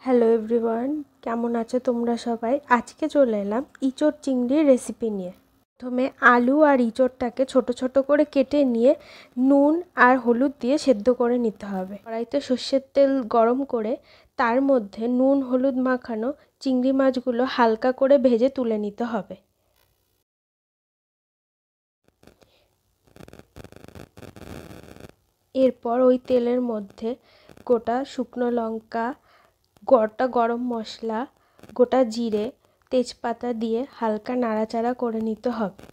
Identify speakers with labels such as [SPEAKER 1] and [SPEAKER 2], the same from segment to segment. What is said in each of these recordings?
[SPEAKER 1] Hello everyone, কেমন আছো তোমরা সবাই? আজকে চলে এলাম ইঁচড় চিংড়ির রেসিপি নিয়ে। প্রথমে আলু আর ইঁচড়টাকে ছোট ছোট করে কেটে নিয়ে নুন আর হলুদ দিয়ে সেদ্ধ করে নিতে হবে। কড়াইতে সর্ষের তেল গরম করে তার মধ্যে নুন হলুদ মাখানো চিংড়ি মাছগুলো হালকা করে ভেজে তুলে নিতে হবে। এরপর ওই তেলের মধ্যে গোটা শুকনো লঙ্কা, গোটা গরম মশলা, গোটা জিরে, তেজপাতা দিয়ে হালকা নাড়াচাড়া করে নিতে হবে।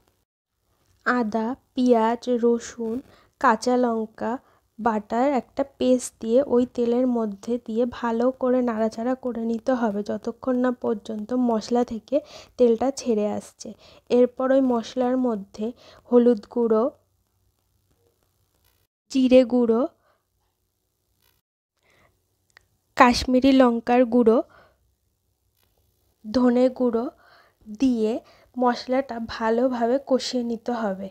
[SPEAKER 1] আদা, পেঁয়াজ, রসুন, কাঁচা লঙ্কা বাটার একটা পেস্ট দিয়ে ওই তেলের মধ্যে দিয়ে ভালো করে নাড়াচাড়া করে নিতে হবে যতক্ষণ না পর্যন্ত মশলা থেকে তেলটা ছেড়ে আসছে। এরপর ওই মশলার মধ্যে হলুদ গুঁড়ো, জিরে গুঁড়ো, কাশ্মীরি লঙ্কার গুঁড়ো, ধনে গুঁড়ো দিয়ে মশলাটা ভালোভাবে কষিয়ে নিতে হবে।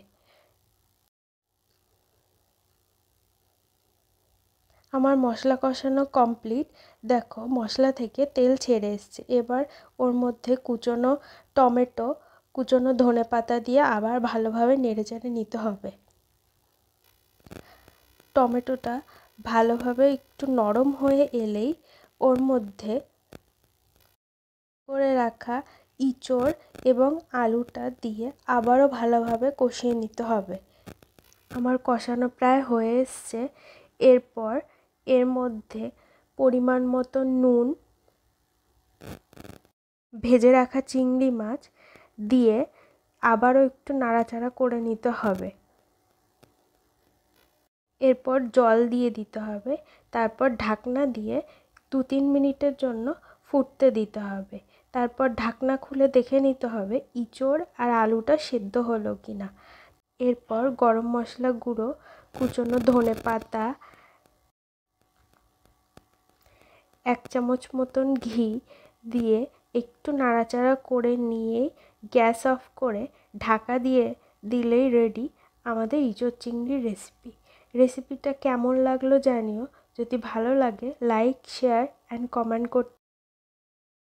[SPEAKER 1] আমার মশলা কষানো কমপ্লিট। দেখো মশলা থেকে তেল ছেড়ে এসছে। এবার ওর মধ্যে কুচনো টমেটো, কুচনো ধনেপাতা দিয়ে আবার ভালোভাবে নেড়েচেড়ে নিতে হবে। টমেটোটা ভালোভাবে একটু নরম হয়ে এলেই ওর মধ্যে করে রাখা ইঁচড় এবং আলুটা দিয়ে আবারও ভালোভাবে কষিয়ে নিতে হবে। আমার কষানো প্রায় হয়ে এসছে। এরপর এর মধ্যে পরিমাণ মতো নুন, ভেজে রাখা চিংড়ি মাছ দিয়ে আবারও একটু নাড়াচাড়া করে নিতে হবে। এরপর জল দিয়ে দিতে হবে। তারপর ঢাকনা দিয়ে 2-3 মিনিটের জন্য ফুটতে দিতে হবে। তারপর ঢাকনা খুলে দেখে নিতে হবে ইঁচড় আর আলুটা সেদ্ধ হলো কি না। এরপর গরম মশলা গুঁড়ো, কুচনো ধনেপাতা, 1 চামচ মতন ঘি দিয়ে একটু নাড়াচাড়া করে নিয়েই গ্যাস অফ করে ঢাকা দিয়ে দিলেই রেডি আমাদের ইঁচড় চিংড়ির রেসিপি। রেসিপিটা কেমন লাগলো জানিও। যদি ভালো লাগে লাইক, শেয়ার অ্যান্ড কমেন্ট করতে